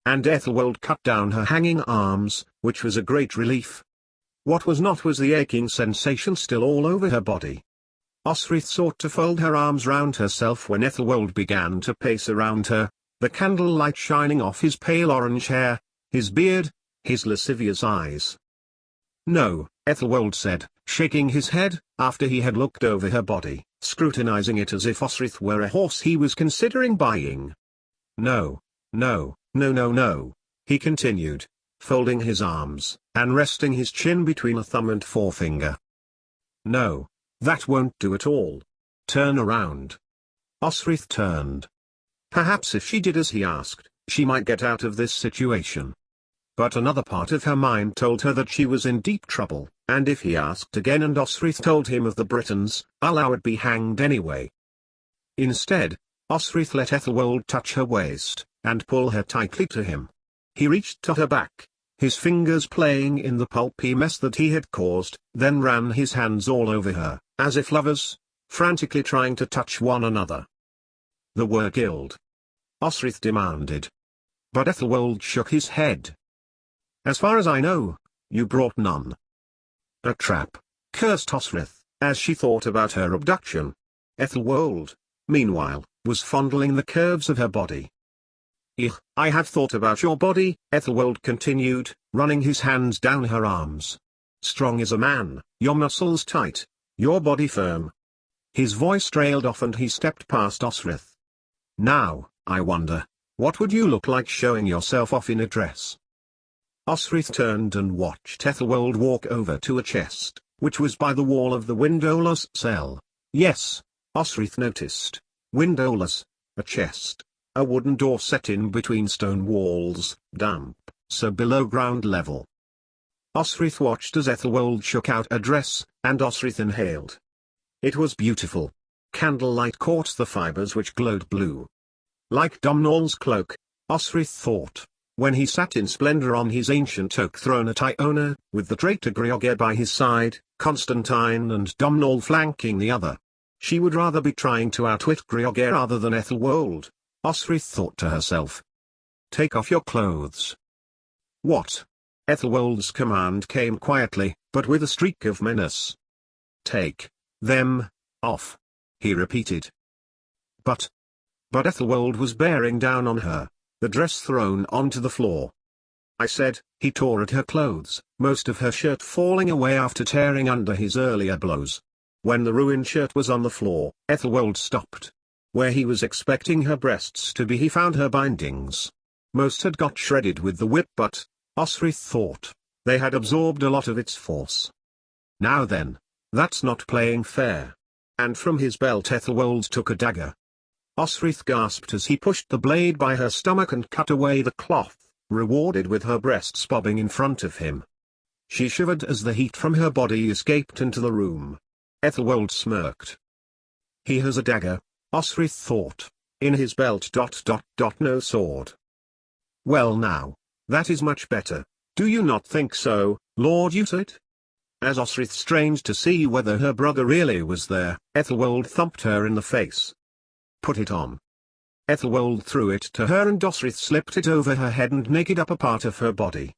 and Ethelwald cut down her hanging arms, which was a great relief. What was not was the aching sensation still all over her body. Osrith sought to fold her arms round herself when Ethelwald began to pace around her, the candlelight shining off his pale orange hair, his beard, his lascivious eyes. "No," Ethelwald said, shaking his head, after he had looked over her body, scrutinizing it as if Osrith were a horse he was considering buying. "No, no, no, no, no," he continued, folding his arms, and resting his chin between a thumb and forefinger. "No, that won't do at all. Turn around." Osrith turned. Perhaps if she did as he asked, she might get out of this situation. But another part of her mind told her that she was in deep trouble, and if he asked again and Osrith told him of the Britons, Allah would be hanged anyway. Instead, Osrith let Ethelwald touch her waist, and pull her tightly to him. He reached to her back, his fingers playing in the pulpy mess that he had caused, then ran his hands all over her, as if lovers, frantically trying to touch one another. "The were killed?" Osrith demanded. But Ethelwald shook his head. "As far as I know, you brought none." "A trap," cursed Osrith, as she thought about her abduction. Ethelwald, meanwhile, was fondling the curves of her body. "I have thought about your body," Ethelwald continued, running his hands down her arms. "Strong as a man, your muscles tight, your body firm." His voice trailed off and he stepped past Osrith. "Now, I wonder, what would you look like showing yourself off in a dress?" Osrith turned and watched Ethelwald walk over to a chest, which was by the wall of the windowless cell. Yes, Osrith noticed. Windowless, a chest, a wooden door set in between stone walls, damp, so below ground level. Osrith watched as Ethelwald shook out a dress, and Osrith inhaled. It was beautiful. Candlelight caught the fibers which glowed blue. Like Domhnall's cloak, Osrith thought, when he sat in splendor on his ancient oak throne at Iona, with the traitor Griogr by his side, Constantine and Domhnall flanking the other. She would rather be trying to outwit Griogr rather than Ethelwald, Osrith thought to herself. "Take off your clothes." "What?" Ethelwald's command came quietly, but with a streak of menace. "Take them off," he repeated. But Ethelwald was bearing down on her, the dress thrown onto the floor. "I said," he tore at her clothes, most of her shirt falling away after tearing under his earlier blows. When the ruined shirt was on the floor, Ethelwald stopped. Where he was expecting her breasts to be he found her bindings. Most had got shredded with the whip but, Osrith thought, they had absorbed a lot of its force. "Now then, that's not playing fair." And from his belt Ethelwald took a dagger. Osrith gasped as he pushed the blade by her stomach and cut away the cloth, rewarded with her breasts bobbing in front of him. She shivered as the heat from her body escaped into the room. Ethelwald smirked. He has a dagger, Osrith thought, in his belt. No sword. "Well now, that is much better, do you not think so, Lord Uhtred?" As Osrith strained to see whether her brother really was there, Ethelwald thumped her in the face. "Put it on." Ethelwald threw it to her and Osrith slipped it over her head and naked upper part of her body.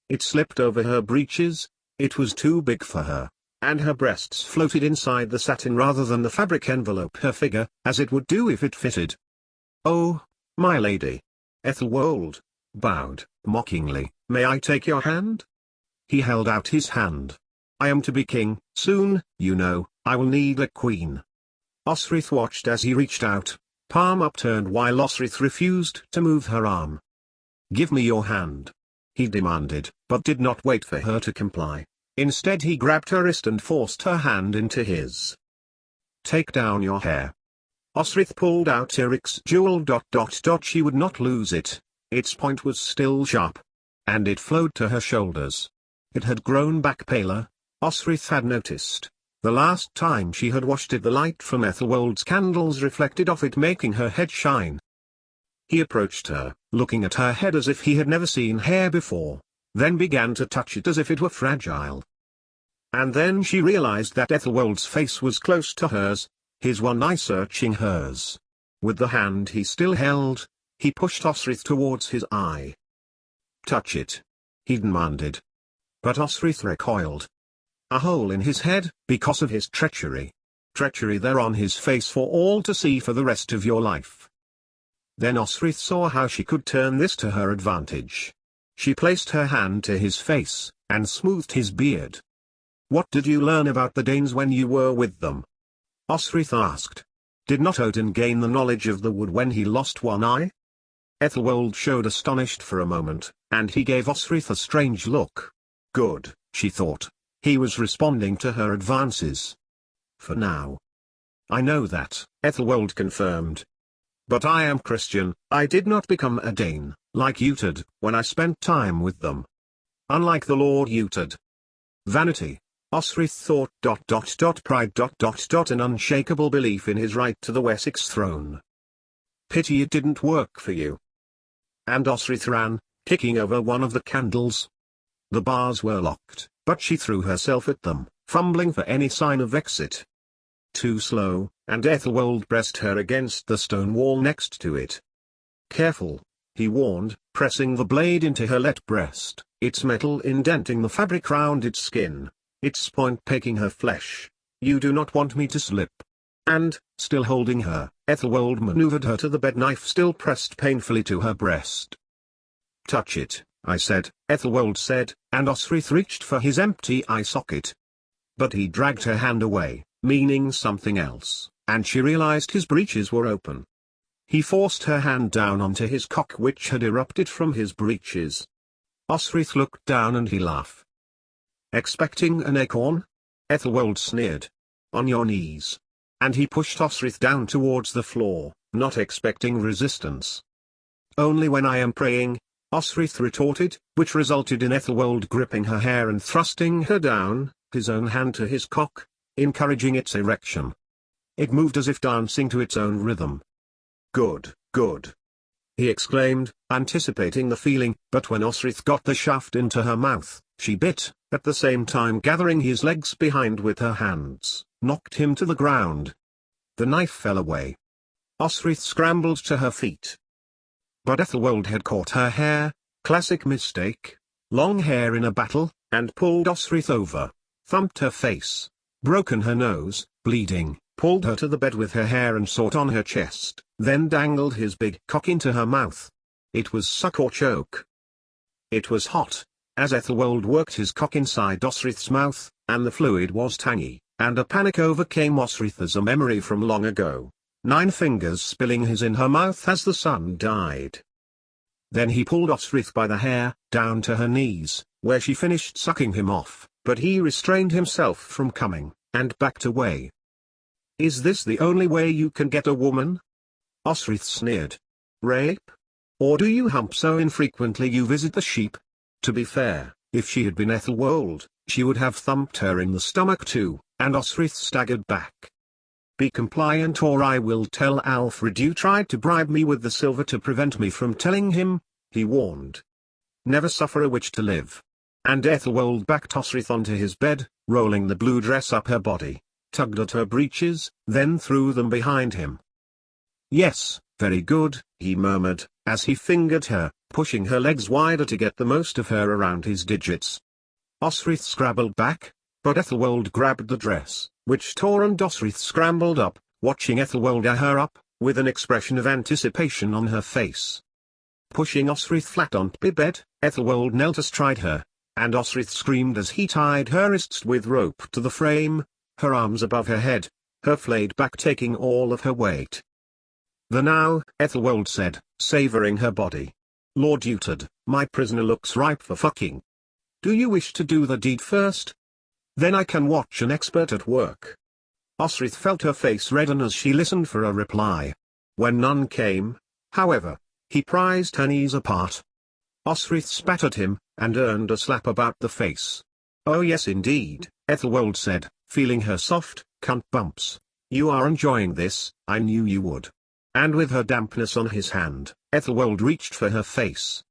It slipped over her breeches, it was too big for her, and her breasts floated inside the satin rather than the fabric envelope her figure, as it would do if it fitted. "Oh, my lady." Ethelwald bowed, mockingly, "May I take your hand?" He held out his hand. "I am to be king, soon, you know, I will need a queen." Osrith watched as he reached out, palm upturned while Osrith refused to move her arm. "Give me your hand," he demanded, but did not wait for her to comply. Instead he grabbed her wrist and forced her hand into his. "Take down your hair." Osrith pulled out Eric's jewel. She would not lose it, its point was still sharp. And it flowed to her shoulders. It had grown back paler, Osrith had noticed. The last time she had washed it the light from Ethelwald's candles reflected off it making her head shine. He approached her, looking at her head as if he had never seen hair before, then began to touch it as if it were fragile. And then she realized that Ethelwald's face was close to hers, his one eye searching hers. With the hand he still held, he pushed Osrith towards his eye. Touch it, he demanded. But Osrith recoiled. A hole in his head, because of his treachery. Treachery there on his face for all to see for the rest of your life. Then Osrith saw how she could turn this to her advantage. She placed her hand to his face, and smoothed his beard. What did you learn about the Danes when you were with them? Osrith asked. Did not Odin gain the knowledge of the wood when he lost one eye? Ethelwald showed astonished for a moment, and he gave Osrith a strange look. Good, she thought. He was responding to her advances. For now. I know that, Ethelwald confirmed. But I am Christian, I did not become a Dane, like you did, when I spent time with them. Unlike the Lord Utad. Vanity. Osrith thought. Pride. An unshakable belief in his right to the Wessex throne. Pity it didn't work for you. And Osrith ran, kicking over one of the candles. The bars were locked, but she threw herself at them, fumbling for any sign of exit. Too slow, and Ethelwald pressed her against the stone wall next to it. Careful, he warned, pressing the blade into her let breast, its metal indenting the fabric round its skin, its point pegging her flesh. You do not want me to slip. And, still holding her, Ethelwald maneuvered her to the bed, knife still pressed painfully to her breast. Touch it, I said, Ethelwald said, and Osrith reached for his empty eye socket. But he dragged her hand away, meaning something else, and she realized his breeches were open. He forced her hand down onto his cock, which had erupted from his breeches. Osrith looked down and he laughed. Expecting an acorn? Ethelwald sneered. On your knees. And he pushed Osrith down towards the floor, not expecting resistance. Only when I am praying, Osrith retorted, which resulted in Ethelwald gripping her hair and thrusting her down, his own hand to his cock, encouraging its erection. It moved as if dancing to its own rhythm. Good, good, he exclaimed, anticipating the feeling, but when Osrith got the shaft into her mouth, she bit, at the same time gathering his legs behind with her hands, knocked him to the ground. The knife fell away. Osrith scrambled to her feet. But Ethelwald had caught her hair, classic mistake, long hair in a battle, and pulled Osrith over, thumped her face, broken her nose, bleeding, pulled her to the bed with her hair and sought on her chest, then dangled his big cock into her mouth. It was suck or choke. It was hot, as Ethelwald worked his cock inside Osrith's mouth, and the fluid was tangy, and a panic overcame Osrith as a memory from long ago, 9 fingers spilling his in her mouth as the sun died. Then he pulled Osrith by the hair, down to her knees, where she finished sucking him off, but he restrained himself from coming, and backed away. Is this the only way you can get a woman? Osrith sneered. Rape? Or do you hump so infrequently you visit the sheep? To be fair, if she had been Ethelwald, she would have thumped her in the stomach too, and Osrith staggered back. Be compliant or I will tell Alfred you tried to bribe me with the silver to prevent me from telling him, he warned. Never suffer a witch to live. And Ethelwald backed Osrith onto his bed, rolling the blue dress up her body, tugged at her breeches, then threw them behind him. Yes, very good, he murmured, as he fingered her, pushing her legs wider to get the most of her around his digits. Osrith scrabbled back, but Ethelwald grabbed the dress, which tore, and Osrith scrambled up, watching Ethelwald eye her up, with an expression of anticipation on her face. Pushing Osrith flat on the bed, Ethelwald knelt astride her, and Osrith screamed as he tied her wrists with rope to the frame, her arms above her head, her flayed back taking all of her weight. The now, Ethelwald said, savoring her body. Lord Utad, my prisoner looks ripe for fucking. Do you wish to do the deed first? Then I can watch an expert at work. Osrith felt her face redden as she listened for a reply. When none came, however, he prized her knees apart. Osrith spat at him, and earned a slap about the face. Oh yes indeed, Ethelwald said, feeling her soft, cunt bumps. You are enjoying this, I knew you would. And with her dampness on his hand, Ethelwald reached for her face.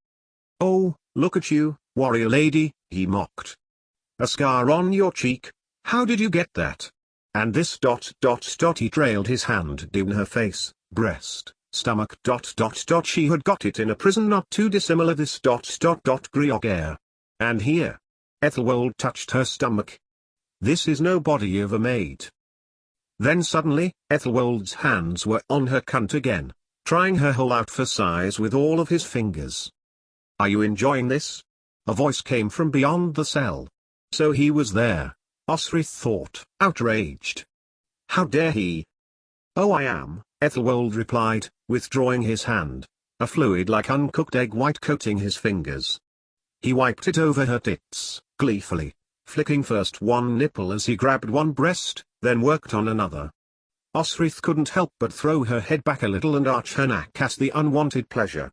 Oh, look at you, warrior lady, he mocked. A scar on your cheek, how did you get that? And this ... he trailed his hand down her face, breast, stomach. She had got it in a prison not too dissimilar this. Griog. And here. Ethelwald touched her stomach. This is no body of a maid. Then suddenly, Ethelwald's hands were on her cunt again, trying her hole out for size with all of his fingers. Are you enjoying this? A voice came from beyond the cell. So he was there, Osrith thought, outraged. How dare he? Oh, I am, Ethelwald replied, withdrawing his hand, a fluid like uncooked egg white coating his fingers. He wiped it over her tits, gleefully, flicking first one nipple as he grabbed one breast, then worked on another. Osrith couldn't help but throw her head back a little and arch her neck at the unwanted pleasure.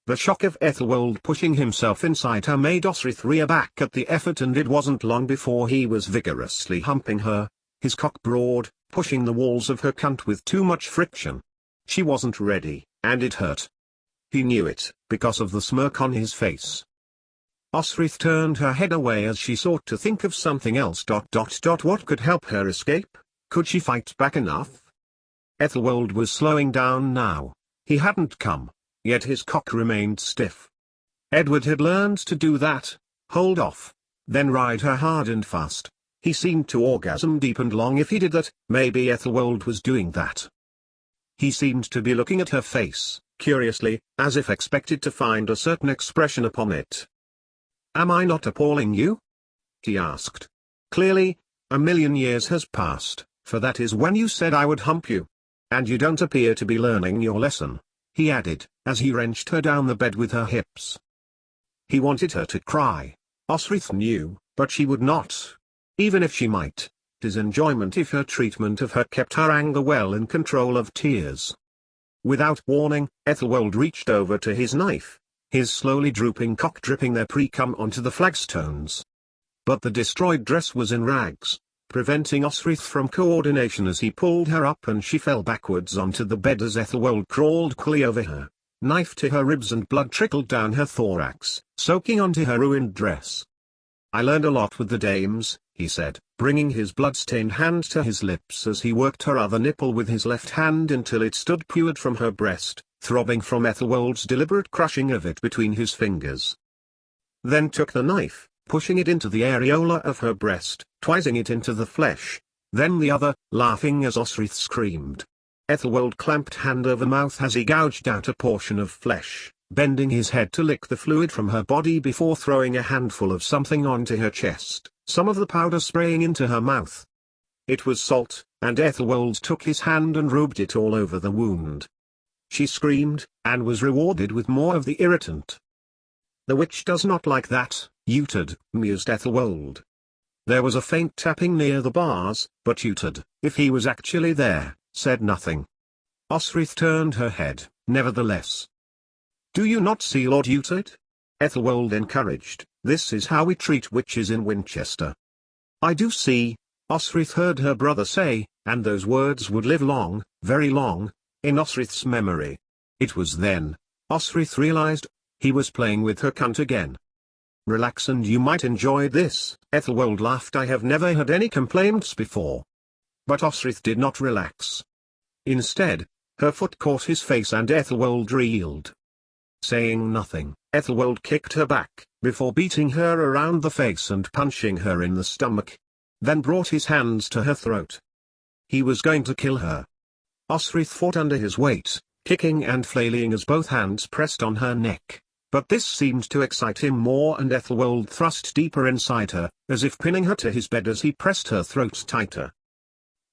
The shock of Ethelwald pushing himself inside her made Osrith rear back at the effort, and it wasn't long before he was vigorously humping her, his cock broad, pushing the walls of her cunt with too much friction. She wasn't ready, and it hurt. He knew it, because of the smirk on his face. Osrith turned her head away as she sought to think of something else. What could help her escape? Could she fight back enough? Ethelwald was slowing down now. He hadn't come, yet his cock remained stiff. Edward had learned to do that, hold off, then ride her hard and fast. He seemed to orgasm deep and long if he did that. Maybe Ethelwald was doing that. He seemed to be looking at her face, curiously, as if expected to find a certain expression upon it. Am I not appalling you? He asked. Clearly, 1,000,000 years has passed, for that is when you said I would hump you. And you don't appear to be learning your lesson, he added, as he wrenched her down the bed with her hips. He wanted her to cry, Osrith knew, but she would not. Even if she might, his enjoyment if her treatment of her kept her anger well in control of tears. Without warning, Ethelwald reached over to his knife, his slowly drooping cock dripping their pre-cum onto the flagstones. But the destroyed dress was in rags, preventing Osrith from coordination as he pulled her up, and she fell backwards onto the bed as Ethelwald crawled quickly over her, knife to her ribs, and blood trickled down her thorax, soaking onto her ruined dress. I learned a lot with the dames, he said, bringing his blood-stained hand to his lips as he worked her other nipple with his left hand until it stood pured from her breast, throbbing from Ethelwald's deliberate crushing of it between his fingers. Then took the knife, pushing it into the areola of her breast, twisting it into the flesh, then the other, laughing as Osrith screamed. Ethelwald clamped hand over mouth as he gouged out a portion of flesh, bending his head to lick the fluid from her body before throwing a handful of something onto her chest, some of the powder spraying into her mouth. It was salt, and Ethelwald took his hand and rubbed it all over the wound. She screamed, and was rewarded with more of the irritant. The witch does not like that, Utad, mused Ethelwald. There was a faint tapping near the bars, but Utad, if he was actually there, said nothing. Osrith turned her head, nevertheless. Do you not see Lord Utad? Ethelwald encouraged. This is how we treat witches in Winchester. I do see, Osrith heard her brother say, and those words would live long, very long, in Osrith's memory. It was then, Osrith realized, he was playing with her cunt again. Relax and you might enjoy this, Ethelwald laughed. I have never had any complaints before. But Osrith did not relax. Instead, her foot caught his face and Ethelwald reeled. Saying nothing, Ethelwald kicked her back, before beating her around the face and punching her in the stomach. Then brought his hands to her throat. He was going to kill her. Osrith fought under his weight, kicking and flailing as both hands pressed on her neck. But this seemed to excite him more, and Ethelwald thrust deeper inside her, as if pinning her to his bed as he pressed her throat tighter.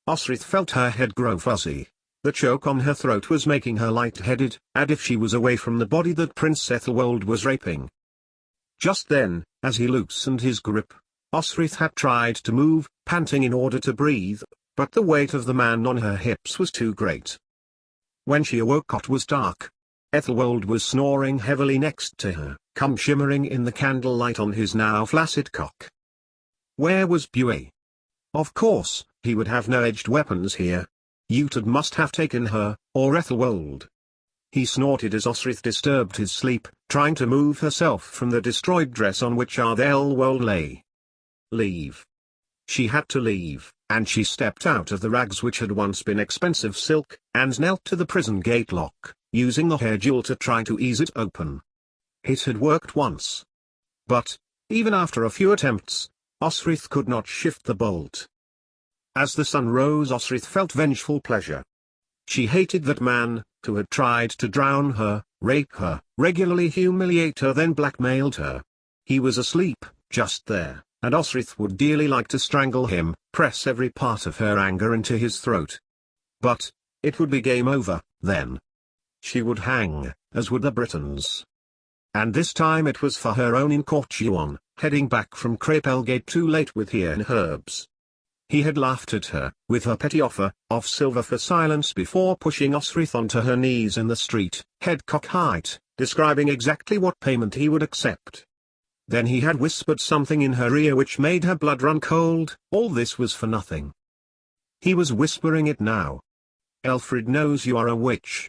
Osrith felt her head grow fuzzy. The choke on her throat was making her light-headed, and if she was away from the body that Prince Ethelwald was raping. Just then, as he loosened his grip, Osrith had tried to move, panting in order to breathe, but the weight of the man on her hips was too great. When she awoke, it was dark. Ethelwald was snoring heavily next to her, cum shimmering in the candlelight on his now flaccid cock. Where was Buey? Of course, he would have no edged weapons here. Utad must have taken her, or Ethelwald. He snorted as Osrith disturbed his sleep, trying to move herself from the destroyed dress on which Ethelwald lay. Leave. She had to leave. and she stepped out of the rags which had once been expensive silk, and knelt to the prison gate lock, using the hair jewel to try to ease it open. It had worked once. But, even after a few attempts, Osrith could not shift the bolt. As the sun rose, Osrith felt vengeful pleasure. She hated that man, who had tried to drown her, rape her, regularly humiliate her, then blackmailed her. He was asleep, just there, and Osrith would dearly like to strangle him, press every part of her anger into his throat. But, it would be game over, then. She would hang, as would the Britons. And this time it was for her own in Cortuan, heading back from Crapelgate too late with here in herbs. He had laughed at her, with her petty offer of silver for silence, before pushing Osrith onto her knees in the street, head cock-height, describing exactly what payment he would accept. Then he had whispered something in her ear which made her blood run cold. All this was for nothing. He was whispering it now. "Elfrid knows you are a witch."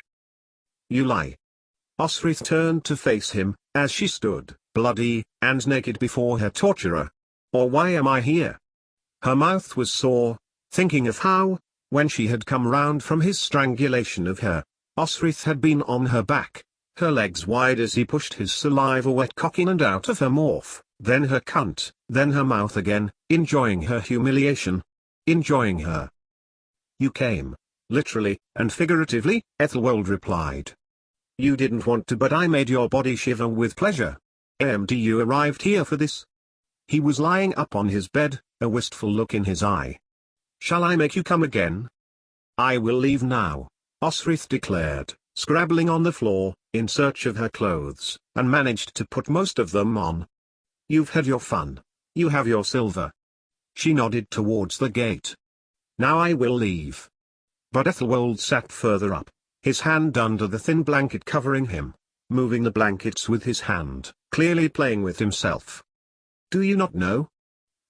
"You lie." Osrith turned to face him, as she stood, bloody, and naked before her torturer. "Or why am I here?" Her mouth was sore, thinking of how, when she had come round from his strangulation of her, Osrith had been on her back, her legs wide as he pushed his saliva-wet cock in and out of her morph, then her cunt, then her mouth again, enjoying her humiliation. Enjoying her. "You came, literally, and figuratively," Ethelwold replied. "You didn't want to, but I made your body shiver with pleasure. You arrived here for this?" He was lying up on his bed, a wistful look in his eye. "Shall I make you come again?" "I will leave now," Osrith declared, scrabbling on the floor, in search of her clothes, and managed to put most of them on. "You've had your fun. You have your silver." She nodded towards the gate. "Now I will leave." But Ethelwold sat further up, his hand under the thin blanket covering him, moving the blankets with his hand, clearly playing with himself. "Do you not know?"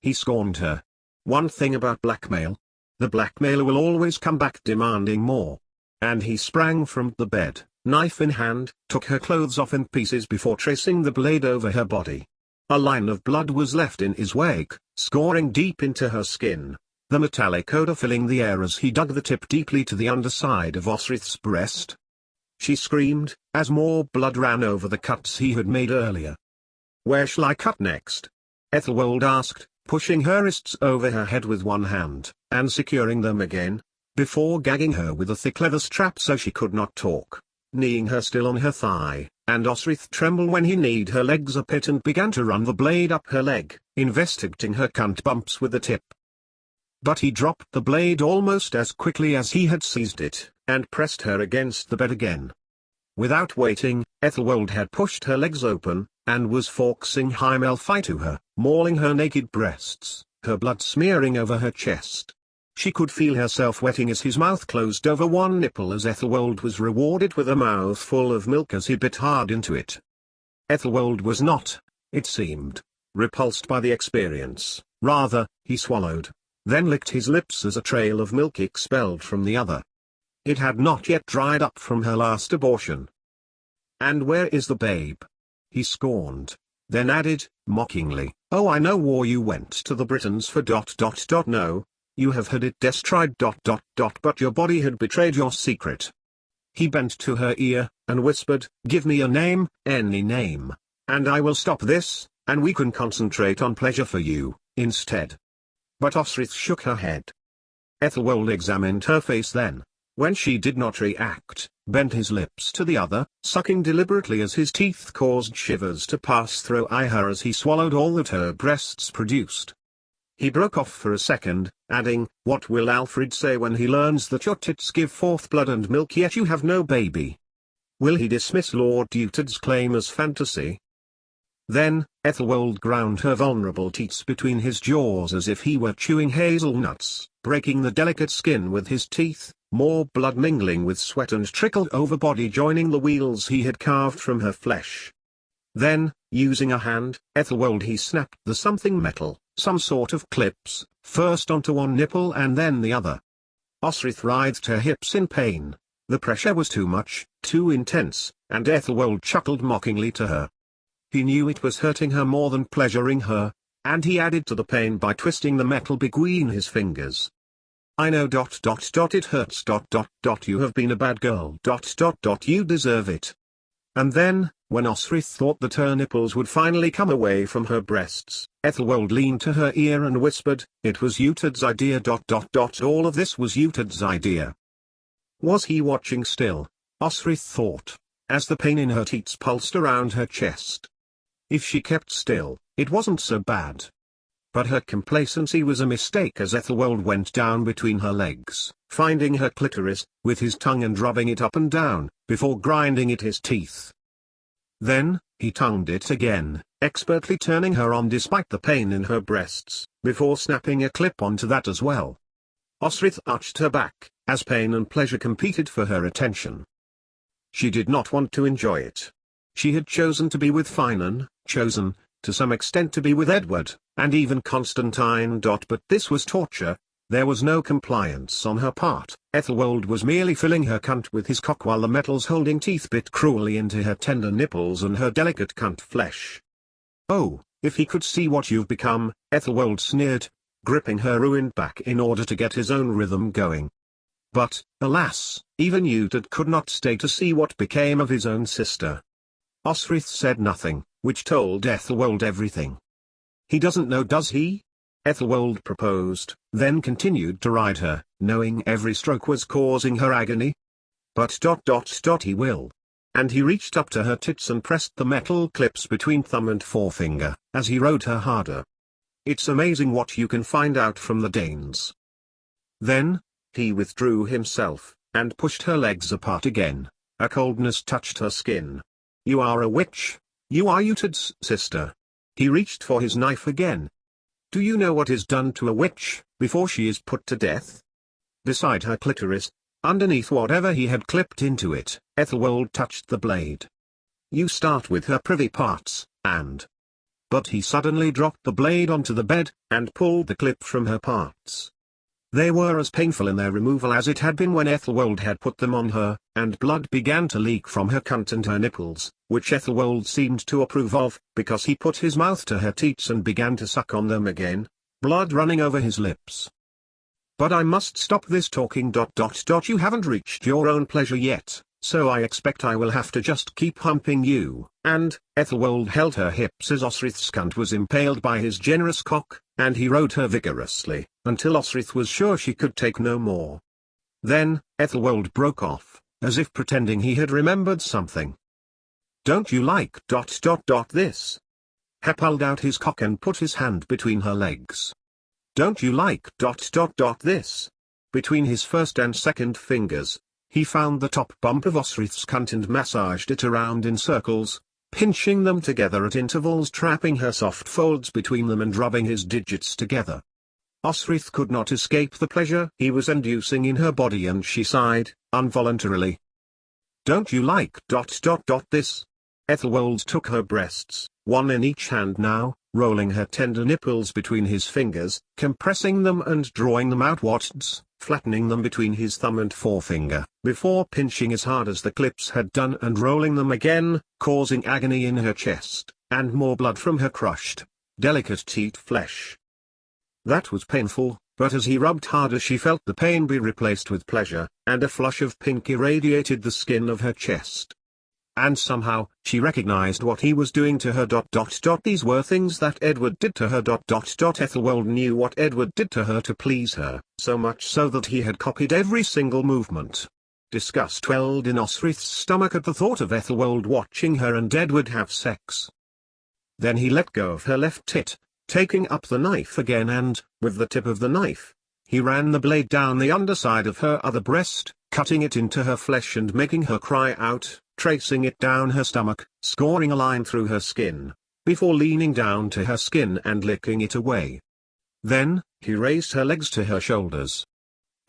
He scorned her. "One thing about blackmail. The blackmailer will always come back demanding more." And he sprang from the bed, knife in hand, took her clothes off in pieces before tracing the blade over her body. A line of blood was left in his wake, scoring deep into her skin, the metallic odor filling the air as he dug the tip deeply to the underside of Osrith's breast. She screamed, as more blood ran over the cuts he had made earlier. "Where shall I cut next?" Ethelwold asked, pushing her wrists over her head with one hand, and securing them again, before gagging her with a thick leather strap so she could not talk, kneeing her still on her thigh, and Osrith trembled when he kneed her legs a bit and began to run the blade up her leg, investigating her cunt bumps with the tip. But he dropped the blade almost as quickly as he had seized it, and pressed her against the bed again. Without waiting, Ethelwold had pushed her legs open, and was forcing Heimelfi to her, mauling her naked breasts, her blood smearing over her chest. She could feel herself wetting as his mouth closed over one nipple as Ethelwold was rewarded with a mouthful of milk as he bit hard into it. Ethelwold was not, it seemed, repulsed by the experience. Rather, he swallowed, then licked his lips as a trail of milk expelled from the other. It had not yet dried up from her last abortion. "And where is the babe?" he scorned, then added, mockingly, "Oh, I know war you went to the Britons for ... No, you have had it destroyed ... But your body had betrayed your secret." He bent to her ear, and whispered, "Give me a name, any name, and I will stop this, and we can concentrate on pleasure for you, instead." But Osrith shook her head. Ethelwold examined her face then, when she did not react, bent his lips to the other, sucking deliberately as his teeth caused shivers to pass through her as he swallowed all that her breasts produced. He broke off for a second, adding, "What will Alfred say when he learns that your tits give forth blood and milk yet you have no baby? Will he dismiss Lord Uted's claim as fantasy?" Then, Ethelwold ground her vulnerable teats between his jaws as if he were chewing hazelnuts, breaking the delicate skin with his teeth, more blood mingling with sweat and trickled over body joining the wheels he had carved from her flesh. Then, using a hand, Ethelwold he snapped the something metal, some sort of clips, first onto one nipple and then the other. Osrith writhed her hips in pain. The pressure was too much, too intense, and Ethelwold chuckled mockingly to her. He knew it was hurting her more than pleasuring her, and he added to the pain by twisting the metal between his fingers, I know it hurts you have been a bad girl you deserve it. And then, when Osrith thought that her nipples would finally come away from her breasts, Ethelwald leaned to her ear and whispered, it was Utad's idea all of this was Utad's idea. Was he watching still? Osrith thought, as the pain in her teats pulsed around her chest. If she kept still, it wasn't so bad. But her complacency was a mistake as Ethelwald went down between her legs, finding her clitoris, with his tongue and rubbing it up and down, before grinding it his teeth. Then, he tongued it again, expertly turning her on despite the pain in her breasts, before snapping a clip onto that as well. Osrith arched her back, as pain and pleasure competed for her attention. She did not want to enjoy it. She had chosen to be with Finan, chosen, to some extent to be with Edward, and even Constantine. But this was torture. There was no compliance on her part. Ethelwald was merely filling her cunt with his cock while the metals holding teeth bit cruelly into her tender nipples and her delicate cunt flesh. Oh, if he could see what you've become, Ethelwald sneered, gripping her ruined back in order to get his own rhythm going. But, alas, even Utad could not stay to see what became of his own sister. Osrith said nothing, which told Ethelwald everything. He doesn't know, does he? Ethelwald proposed, then continued to ride her, knowing every stroke was causing her agony. But he will. And he reached up to her tits and pressed the metal clips between thumb and forefinger, as he rode her harder. It's amazing what you can find out from the Danes. Then, he withdrew himself, and pushed her legs apart again. A coldness touched her skin. You are a witch. You are Utad's sister. He reached for his knife again. Do you know what is done to a witch, before she is put to death? Beside her clitoris, underneath whatever he had clipped into it, Ethelwald touched the blade. You start with her privy parts, and... But he suddenly dropped the blade onto the bed, and pulled the clip from her parts. They were as painful in their removal as it had been when Ethelwald had put them on her, and blood began to leak from her cunt and her nipples, which Ethelwald seemed to approve of, because he put his mouth to her teats and began to suck on them again, blood running over his lips. But I must stop this talking. You haven't reached your own pleasure yet, so I expect I will have to just keep humping you, and, Ethelwald held her hips as Osrith's cunt was impaled by his generous cock, and he rode her vigorously, until Osrith was sure she could take no more. Then, Ethelwald broke off, as if pretending he had remembered something. Don't you like this? He pulled out his cock and put his hand between her legs. Don't you like this? Between his first and second fingers, he found the top bump of Osrith's cunt and massaged it around in circles, pinching them together at intervals, trapping her soft folds between them and rubbing his digits together. Osrith could not escape the pleasure he was inducing in her body, and she sighed, involuntarily. Don't you like this? Ethelwald took her breasts, one in each hand now, rolling her tender nipples between his fingers, compressing them and drawing them outwards, flattening them between his thumb and forefinger, before pinching as hard as the clips had done and rolling them again, causing agony in her chest, and more blood from her crushed, delicate teat flesh. That was painful, but as he rubbed harder she felt the pain be replaced with pleasure, and a flush of pink irradiated the skin of her chest. And somehow, she recognized what he was doing to her. These were things that Edward did to her. Ethelwald knew what Edward did to her to please her, so much so that he had copied every single movement. Disgust welled in Osrith's stomach at the thought of Ethelwald watching her and Edward have sex. Then he let go of her left tit, taking up the knife again, and, with the tip of the knife, he ran the blade down the underside of her other breast, cutting it into her flesh and making her cry out, tracing it down her stomach, scoring a line through her skin, before leaning down to her skin and licking it away. Then, he raised her legs to her shoulders.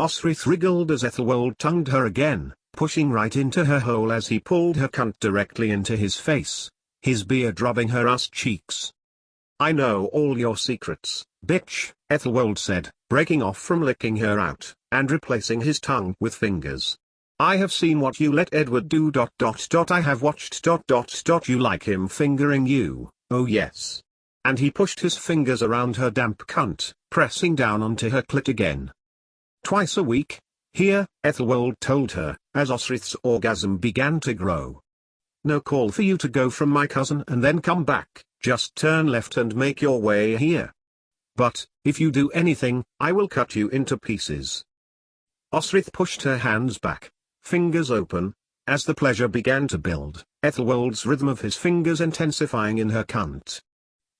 Osrith wriggled as Ethelwald tongued her again, pushing right into her hole as he pulled her cunt directly into his face, his beard rubbing her ass cheeks. I know all your secrets, bitch, Ethelwald said, breaking off from licking her out, and replacing his tongue with fingers. I have seen what you let Edward do. I have watched. You like him fingering you, oh yes. And he pushed his fingers around her damp cunt, pressing down onto her clit again. twice a week. Here, Ethelwald told her, as Osrith's orgasm began to grow. No call for you to go from my cousin and then come back, just turn left and make your way here. But, if you do anything, I will cut you into pieces. Osrith pushed her hands back, fingers open. As the pleasure began to build, Ethelwald's rhythm of his fingers intensifying in her cunt.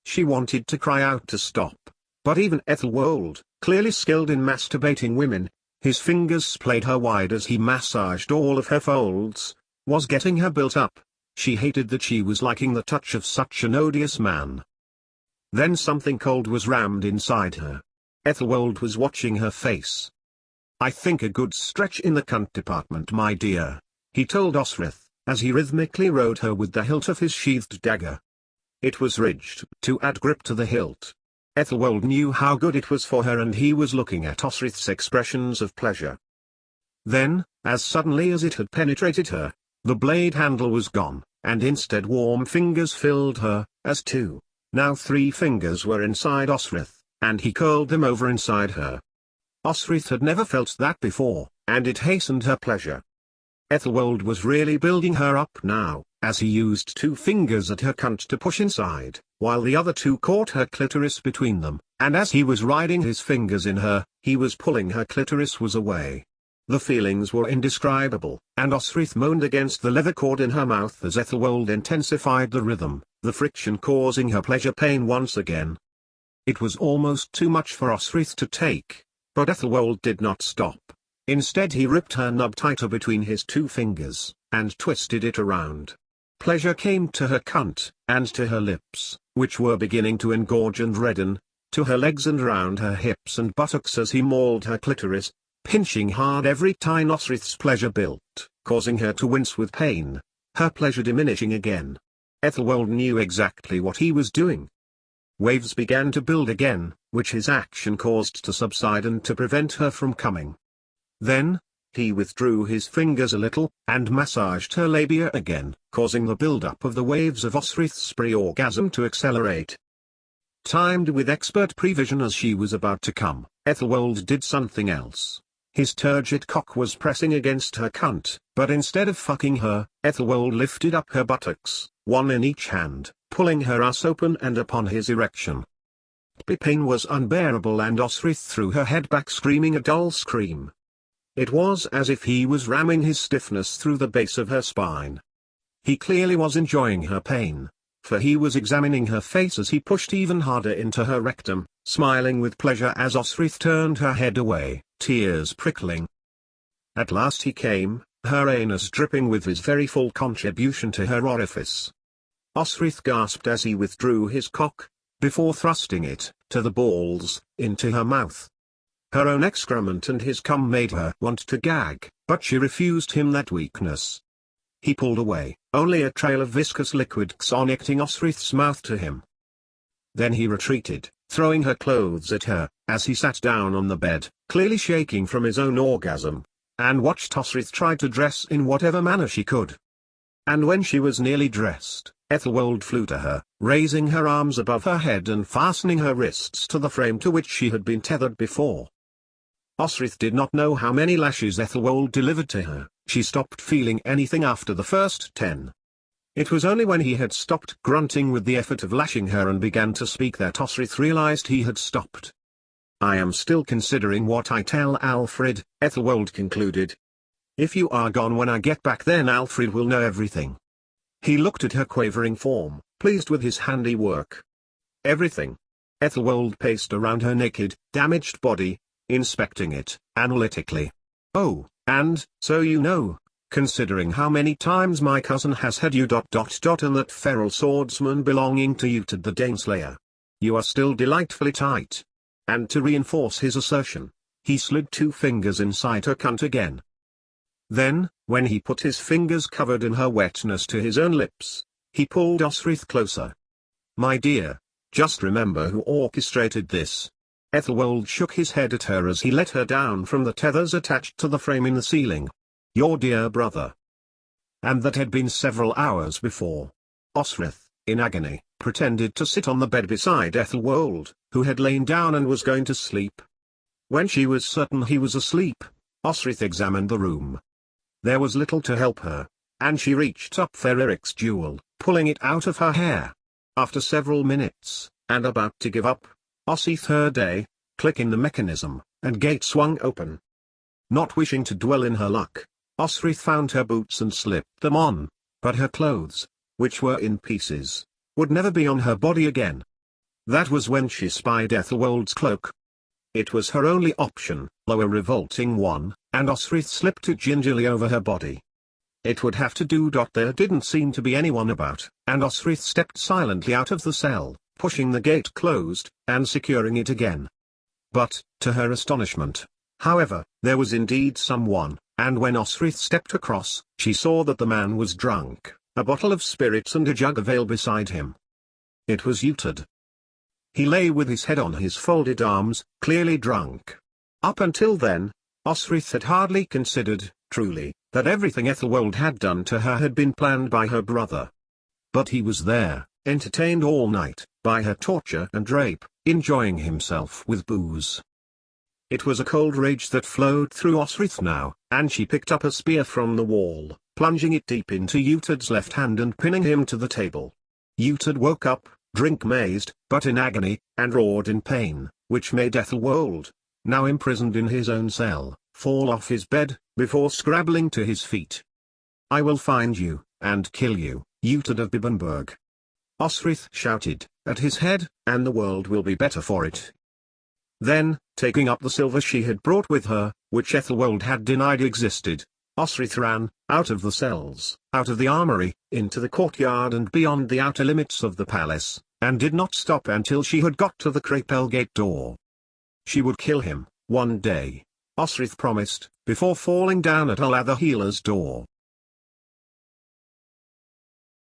She wanted to cry out to stop, but even Ethelwald, clearly skilled in masturbating women, his fingers splayed her wide as he massaged all of her folds, was getting her built up. She hated that she was liking the touch of such an odious man. Then something cold was rammed inside her. Ethelwald was watching her face. I think a good stretch in the cunt department, my dear, he told Osrith, as he rhythmically rode her with the hilt of his sheathed dagger. It was ridged to add grip to the hilt. Ethelwald knew how good it was for her and he was looking at Osrith's expressions of pleasure. Then, as suddenly as it had penetrated her, the blade handle was gone, and instead warm fingers filled her, as two, now 3 fingers were inside Osrith, and he curled them over inside her. Osrith had never felt that before, and it hastened her pleasure. Ethelwald was really building her up now, as he used 2 fingers at her cunt to push inside, while the other 2 caught her clitoris between them, and as he was riding his fingers in her, he was pulling her clitoris was away. The feelings were indescribable, and Osrith moaned against the leather cord in her mouth as Ethelwald intensified the rhythm, the friction causing her pleasure pain once again. It was almost too much for Osrith to take, but Ethelwald did not stop. Instead he ripped her nub tighter between his 2 fingers, and twisted it around. Pleasure came to her cunt, and to her lips, which were beginning to engorge and redden, to her legs and round her hips and buttocks as he mauled her clitoris, pinching hard every time Osrith's pleasure built, causing her to wince with pain, her pleasure diminishing again. Ethelwald knew exactly what he was doing. Waves began to build again, which his action caused to subside and to prevent her from coming. Then, he withdrew his fingers a little, and massaged her labia again, causing the build-up of the waves of Osrith's pre-orgasm to accelerate. Timed with expert prevision as she was about to come, Ethelwald did something else. His turgid cock was pressing against her cunt, but instead of fucking her, Ethelwald lifted up her buttocks, one in each hand, pulling her ass open and upon his erection. The pain was unbearable and Osrith threw her head back screaming a dull scream. It was as if he was ramming his stiffness through the base of her spine. He clearly was enjoying her pain, for he was examining her face as he pushed even harder into her rectum, smiling with pleasure as Osrith turned her head away, tears prickling. At last he came, her anus dripping with his very full contribution to her orifice. Osrith gasped as he withdrew his cock, before thrusting it, to the balls, into her mouth. Her own excrement and his cum made her want to gag, but she refused him that weakness. He pulled away, only a trail of viscous liquid connecting Osrith's mouth to him. Then he retreated, throwing her clothes at her, as he sat down on the bed, clearly shaking from his own orgasm, and watched Osrith try to dress in whatever manner she could. And when she was nearly dressed, Ethelwald flew to her, raising her arms above her head and fastening her wrists to the frame to which she had been tethered before. Osrith did not know how many lashes Ethelwald delivered to her. She stopped feeling anything after the first 10. It was only when he had stopped grunting with the effort of lashing her and began to speak that Osrith realized he had stopped. I am still considering what I tell Alfred, Ethelwald concluded. If you are gone when I get back, then Alfred will know everything. He looked at her quavering form, pleased with his handiwork. Everything. Ethelwald paced around her naked, damaged body, inspecting it, analytically. Oh, and, so you know, considering how many times my cousin has had you ... and that feral swordsman belonging to you to the Daneslayer. You are still delightfully tight. And to reinforce his assertion, he slid 2 fingers inside her cunt again. Then, when he put his fingers covered in her wetness to his own lips, he pulled Osrith closer. My dear, just remember who orchestrated this. Ethelwald shook his head at her as he let her down from the tethers attached to the frame in the ceiling. Your dear brother. And that had been several hours before. Osrith, in agony, pretended to sit on the bed beside Ethelwald, who had lain down and was going to sleep. When she was certain he was asleep, Osrith examined the room. There was little to help her, and she reached up for Eric's jewel, pulling it out of her hair. After several minutes, and about to give up, Osrith heard a click in the mechanism, and gate swung open. Not wishing to dwell in her luck, Osrith found her boots and slipped them on, but her clothes, which were in pieces, would never be on her body again. That was when she spied Ethelwold's cloak. It was her only option, though a revolting one, and Osrith slipped it gingerly over her body. It would have to do. There didn't seem to be anyone about, and Osrith stepped silently out of the cell, pushing the gate closed, and securing it again. But, to her astonishment, however, there was indeed someone, and when Osrith stepped across, she saw that the man was drunk, a bottle of spirits and a jug of ale beside him. It was Uhtred. He lay with his head on his folded arms, clearly drunk. Up until then, Osrith had hardly considered, truly, that everything Ethelwold had done to her had been planned by her brother. But he was there, entertained all night, by her torture and rape, enjoying himself with booze. It was a cold rage that flowed through Osrith now, and she picked up a spear from the wall, plunging it deep into Uhtred's left hand and pinning him to the table. Uhtred woke up, drink-mazed, but in agony, and roared in pain, which made Ethelwold, now imprisoned in his own cell, fall off his bed, before scrabbling to his feet. "I will find you, and kill you, Uhtred of Bibbenberg," Osrith shouted, at his head, "and the world will be better for it." Then, taking up the silver she had brought with her, which Ethelwold had denied existed, Osrith ran, out of the cells, out of the armory, into the courtyard and beyond the outer limits of the palace, and did not stop until she had got to the Krapel gate door. She would kill him, one day, Osrith promised, before falling down at Olathe Healer's door.